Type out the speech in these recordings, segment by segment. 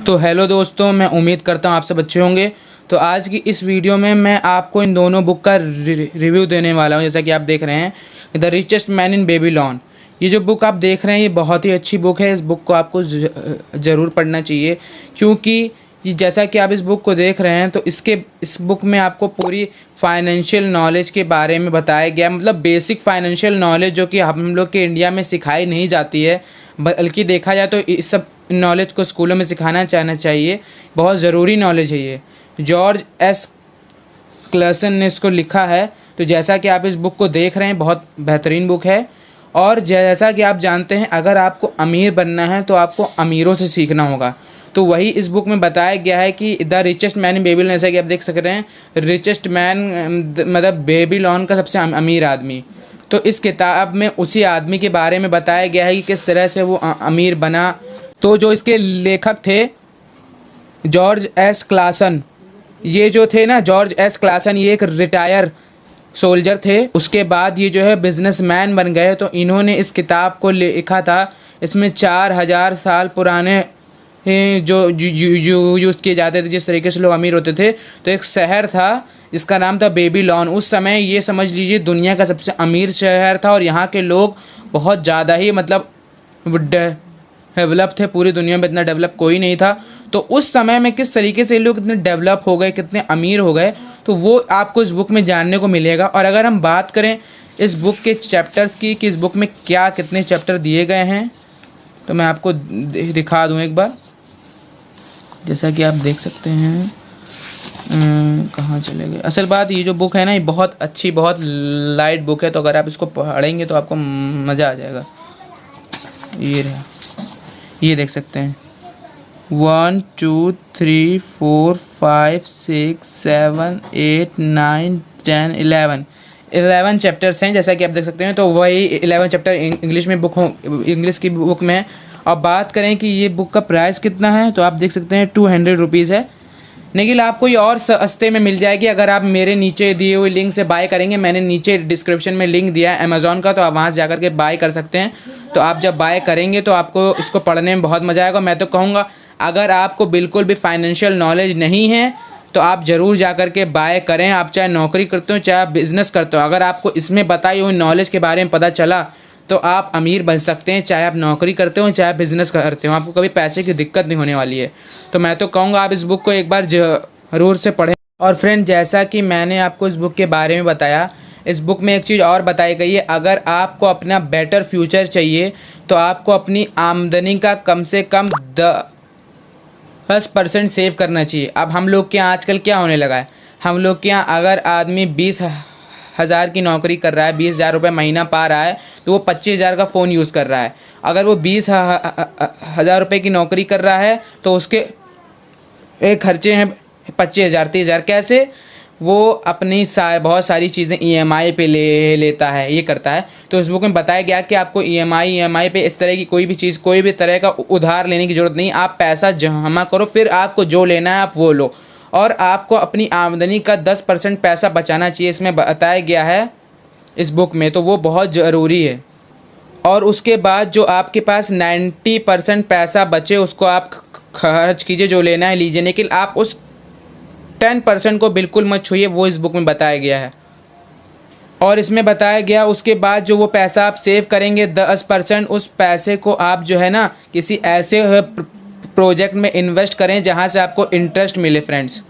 तो हेलो दोस्तों, मैं उम्मीद करता हूँ आप सब अच्छे होंगे। तो आज की इस वीडियो में मैं आपको इन दोनों बुक का रिव्यू देने वाला हूँ। जैसा कि आप देख रहे हैं, the richest man in Babylon. ये जो बुक आप देख रहे हैं ये बहुत ही अच्छी बुक है। इस बुक को आपको ज़रूर पढ़ना चाहिए, क्योंकि जैसा कि आप इस बुक को देख रहे हैं तो इस बुक में आपको पूरी फाइनेंशियल नॉलेज के बारे में बताया गया, मतलब बेसिक फाइनेंशियल नॉलेज जो कि हम लोग के इंडिया में सिखाई नहीं जाती है, बल्कि देखा जाए तो इस सब नॉलेज को स्कूलों में सिखाना चाहिए। बहुत ज़रूरी नॉलेज है ये। जॉर्ज एस क्लसन ने इसको लिखा है। तो जैसा कि आप इस बुक को देख रहे हैं, बहुत बेहतरीन बुक है। और जैसा कि आप जानते हैं, अगर आपको अमीर बनना है तो आपको अमीरों से सीखना होगा। तो वही इस बुक में बताया गया है कि the richest man in Babylon, जैसा कि आप देख सकते हैं, रिचेस्ट मैन मतलब बेबीलोन का सबसे अमीर आदमी। तो इस किताब में उसी आदमी के बारे में बताया गया है कि किस तरह से वो अमीर बना। तो जो इसके लेखक थे जॉर्ज एस क्लासन, ये जो थे ना जॉर्ज एस क्लासन, ये एक रिटायर सोल्जर थे। उसके बाद ये जो है बिजनेसमैन बन गए। तो इन्होंने इस किताब को लिखा था। इसमें 4000 साल पुराने जो यूज़ किए जाते थे, जिस तरीके से लोग अमीर होते थे। तो एक शहर था जिसका नाम था बेबीलोन। उस समय ये समझ लीजिए दुनिया का सबसे अमीर शहर था, और यहाँ के लोग बहुत ज़्यादा ही मतलब डेवलप थे। पूरी दुनिया में इतना डेवलप कोई नहीं था। तो उस समय में किस तरीके से लोग इतने डेवलप हो गए, कितने अमीर हो गए, तो वो आपको इस बुक में जानने को मिलेगा। और अगर हम बात करें इस बुक के चैप्टर्स की कि इस बुक में क्या कितने चैप्टर दिए गए हैं, तो मैं आपको दिखा दूँ एक बार। जैसा कि आप देख सकते हैं, कहाँ चले गए। असल बात, ये जो बुक है ना, ये बहुत अच्छी, बहुत लाइट बुक है। तो अगर आप इसको पढ़ेंगे तो आपको मज़ा आ जाएगा। ये रहा, ये देख सकते हैं 1 2 3 4 5 6 7 8 9 10 11 चैप्टर्स हैं, जैसा कि आप देख सकते हैं। तो वही 11 चैप्टर इंग्लिश में इंग्लिश की बुक में है। अब बात करें कि ये बुक का प्राइस कितना है, तो आप देख सकते हैं 200 रुपीज़ है। लेकिन आपको ये और सस्ते में मिल जाएगी अगर आप मेरे नीचे दिए हुए लिंक से बाय करेंगे। मैंने नीचे डिस्क्रिप्शन में लिंक दिया है अमेज़ॉन का, तो आप वहाँ से जाकर के बाय कर सकते हैं। तो आप जब बाय करेंगे तो आपको इसको पढ़ने में बहुत मज़ा आएगा। मैं तो कहूँगा, अगर आपको बिल्कुल भी फाइनेंशियल नॉलेज नहीं है तो आप ज़रूर जाकर के बाय करें। आप चाहे नौकरी करते हो, चाहे आप बिज़नेस करते हो, अगर आपको इसमें बताई हुई नॉलेज के बारे में पता चला तो आप अमीर बन सकते हैं। चाहे आप नौकरी करते हो, चाहे बिज़नेस करते हो, आपको कभी पैसे की दिक्कत नहीं होने वाली है। तो मैं तो कहूँगा आप इस बुक को एक बार ज़रूर से पढ़ें। और फ्रेंड, जैसा कि मैंने आपको इस बुक के बारे में बताया, इस बुक में एक चीज़ और बताई गई है। अगर आपको अपना बेटर फ्यूचर चाहिए तो आपको अपनी आमदनी का कम से कम 10% सेव करना चाहिए। अब हम लोग के यहाँ आजकल क्या होने लगा है, हम लोग के यहाँ अगर आदमी 20,000 की नौकरी कर रहा है, 20,000 रुपये महीना पा रहा है, तो वो 25,000 का फ़ोन यूज़ कर रहा है। अगर वो 20,000 रुपये की नौकरी कर रहा है तो उसके एक खर्चे हैं 25,000 30,000। कैसे? वो अपनी बहुत सारी चीज़ें EMI पे लेता है, ये करता है। तो इस बुक में बताया गया कि आपको EMI पे इस तरह की कोई भी चीज़, कोई भी तरह का उधार लेने की ज़रूरत नहीं। आप पैसा जमा करो, फिर आपको जो लेना है आप वो लो। और आपको अपनी आमदनी का 10% पैसा बचाना चाहिए, इसमें बताया गया है इस बुक में। तो वो बहुत ज़रूरी है। और उसके बाद जो आपके पास 90% पैसा बचे उसको आप खर्च कीजिए, जो लेना है लीजिए, लेकिन आप उस 10% को बिल्कुल मत छूइए। वो इस बुक में बताया गया है। और इसमें बताया गया उसके बाद जो वो पैसा आप सेव करेंगे 10%, उस पैसे को आप जो है ना किसी ऐसे प्रोजेक्ट में इन्वेस्ट करें जहां से आपको इंटरेस्ट मिले फ्रेंड्स।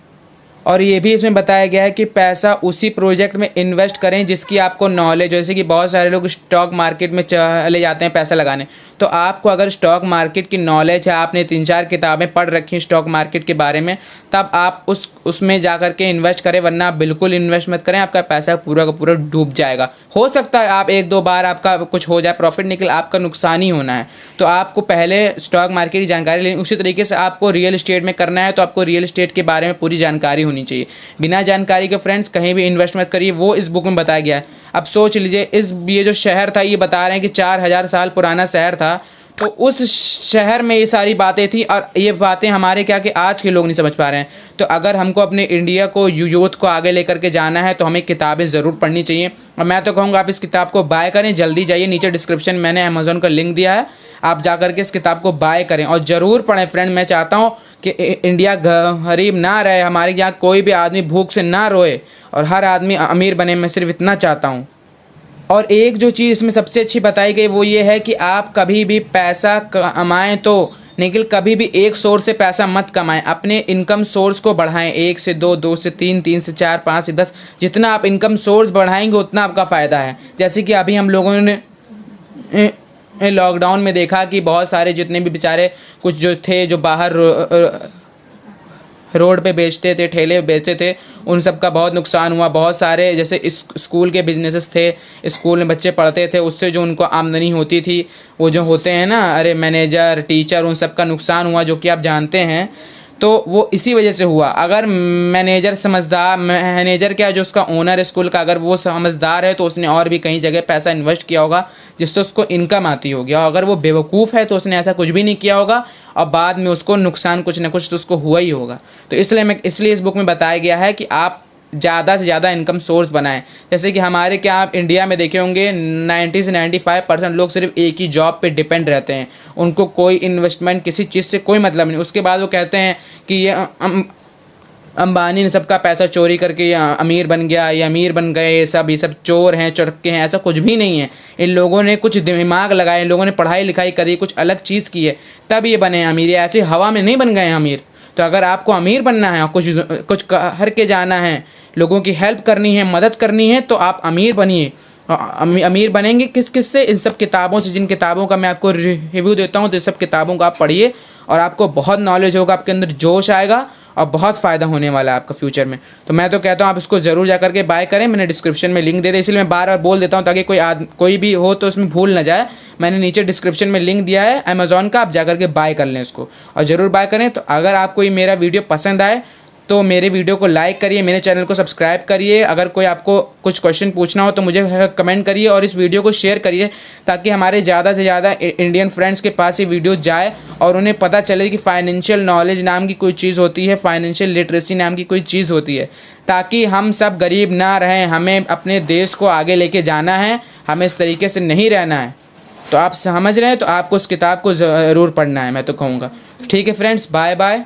और ये भी इसमें बताया गया है कि पैसा उसी प्रोजेक्ट में इन्वेस्ट करें जिसकी आपको नॉलेज, जैसे कि बहुत सारे लोग स्टॉक मार्केट में चले जाते हैं पैसा लगाने। तो आपको अगर स्टॉक मार्केट की नॉलेज है, आपने 3-4 किताबें पढ़ रखी हैं स्टॉक मार्केट के बारे में, तब आप उसमें जा कर के इन्वेस्ट करें, वरना आप बिल्कुल इन्वेस्ट मत करें। आपका पैसा पूरा का पूरा डूब जाएगा। हो सकता है आप 1-2 बार आपका कुछ हो जाए प्रॉफिट, निकल, आपका नुकसान ही होना है। तो आपको पहले स्टॉक मार्केट की जानकारी लेनी। उसी तरीके से आपको रियल इस्टेट में करना है तो आपको रियल इस्टेट के बारे में पूरी जानकारी होनी चाहिए। बिना जानकारी के फ्रेंड्स कहीं भी इन्वेस्ट मत करिए। वो इस बुक में बताया गया है। अब सोच लीजिए, ये जो शहर था, ये बता रहे हैं कि 4000 साल पुराना शहर था। तो उस शहर में ये सारी बातें थी और ये बातें हमारे क्या कि आज के लोग नहीं समझ पा रहे हैं। तो अगर हमको अपने इंडिया को यूथ को आगे लेकर के जाना है तो हमें किताबें ज़रूर पढ़नी चाहिए। और मैं तो कहूँगा आप इस किताब को बाय करें, जल्दी जाइए, नीचे डिस्क्रिप्शन में मैंने अमेज़ॉन का लिंक दिया है, आप जा करके इस किताब को बाय करें और ज़रूर पढ़ें फ्रेंड। मैं चाहता हूँ कि इंडिया गरीब ना रहे, हमारे यहाँ कोई भी आदमी भूख से ना रोए और हर आदमी अमीर बने, मैं सिर्फ इतना चाहता हूँ। और एक जो चीज़ इसमें सबसे अच्छी बताई गई वो ये है कि आप कभी भी पैसा कमाएं तो, लेकिन कभी भी एक सोर्स से पैसा मत कमाएं, अपने इनकम सोर्स को बढ़ाएं, 1 से 2, 2 से 3, 3 से 4, 5 से 10, जितना आप इनकम सोर्स बढ़ाएंगे उतना आपका फ़ायदा है। जैसे कि अभी हम लोगों ने लॉकडाउन में देखा कि बहुत सारे जितने भी बेचारे कुछ जो थे जो बाहर रोड पे बेचते थे, ठेले बेचते थे, उन सब का बहुत नुकसान हुआ। बहुत सारे जैसे स्कूल के बिजनेसेस थे, स्कूल में बच्चे पढ़ते थे, उससे जो उनको आमदनी होती थी, वो जो होते हैं ना, अरे मैनेजर, टीचर, उन सब का नुकसान हुआ, जो कि आप जानते हैं। तो वो इसी वजह से हुआ। अगर मैनेजर क्या, जो उसका ओनर स्कूल का, अगर वो समझदार है तो उसने और भी कई जगह पैसा इन्वेस्ट किया होगा जिससे उसको इनकम आती होगी। और अगर वो बेवकूफ़ है तो उसने ऐसा कुछ भी नहीं किया होगा और बाद में उसको नुकसान कुछ ना कुछ तो उसको हुआ ही होगा। तो इसलिए इस बुक में बताया गया है कि आप ज़्यादा से ज़्यादा इनकम सोर्स बनाएं। जैसे कि हमारे क्या आप इंडिया में देखे होंगे 90 से 95% लोग सिर्फ एक ही जॉब पे डिपेंड रहते हैं, उनको कोई इन्वेस्टमेंट किसी चीज़ से कोई मतलब नहीं। उसके बाद वो कहते हैं कि ये अंबानी ने सबका पैसा चोरी करके ये अमीर बन गया, ये अमीर बन गए, ये सब चोर हैं, चुरक्के हैं। ऐसा कुछ भी नहीं है। इन लोगों ने कुछ दिमाग लगाए, इन लोगों ने पढ़ाई लिखाई करी, कुछ अलग चीज़ की है, तब ये बने अमीर। ये ऐसे हवा में नहीं बन गए अमीर। तो अगर आपको अमीर बनना है और कुछ कर के जाना है, लोगों की हेल्प करनी है, मदद करनी है, तो आप अमीर बनिए। अमीर बनेंगे किस से? इन सब किताबों से, जिन किताबों का मैं आपको रिव्यू देता हूँ, तो इस सब किताबों को आप पढ़िए और आपको बहुत नॉलेज होगा, आपके अंदर जोश आएगा और बहुत फ़ायदा होने वाला है आपका फ्यूचर में। तो मैं तो कहता हूँ आप इसको ज़रूर जा करके बाय करें। मैंने डिस्क्रिप्शन में लिंक दे दिया, इसलिए मैं बार बार बोल देता हूँ ताकि कोई भी हो तो उसमें भूल ना जाए। मैंने नीचे डिस्क्रिप्शन में लिंक दिया है अमेज़ॉन का, आप जा करके बाय कर लें इसको और ज़रूर बाय करें। तो अगर आपको ये मेरा वीडियो पसंद आए तो मेरे वीडियो को लाइक करिए, मेरे चैनल को सब्सक्राइब करिए। अगर कोई आपको कुछ क्वेश्चन पूछना हो तो मुझे कमेंट करिए और इस वीडियो को शेयर करिए ताकि हमारे ज़्यादा से ज़्यादा इंडियन फ्रेंड्स के पास ये वीडियो जाए और उन्हें पता चले कि फाइनेंशियल नॉलेज नाम की कोई चीज़ होती है, फाइनेंशियल लिटरेसी नाम की कोई चीज़ होती है, ताकि हम सब गरीब ना रहें। हमें अपने देश को आगे लेके जाना है, हमें इस तरीके से नहीं रहना है। तो आप समझ रहे हैं, तो आपको उस किताब को ज़रूर पढ़ना है, मैं तो कहूँगा। ठीक है फ्रेंड्स, बाय बाय।